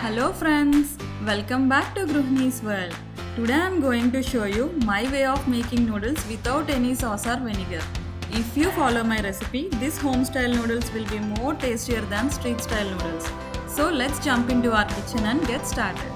Hello friends, welcome back to Gruhini's world. Today I am going to show you my way of making noodles without any sauce or vinegar. If you follow my recipe, this home style noodles will be more tastier than street style noodles. So let's jump into our kitchen and get started.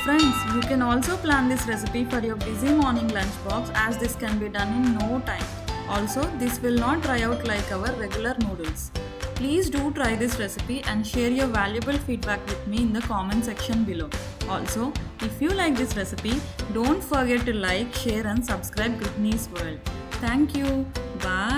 Friends, you can also plan this recipe for your busy morning lunchbox as this can be done in no time. Also, this will not dry out like our regular noodles. Please do try this recipe and share your valuable feedback with me in the comment section below. Also, if you like this recipe, don't forget to like, share and subscribe Gruhini's World. Thank you. Bye.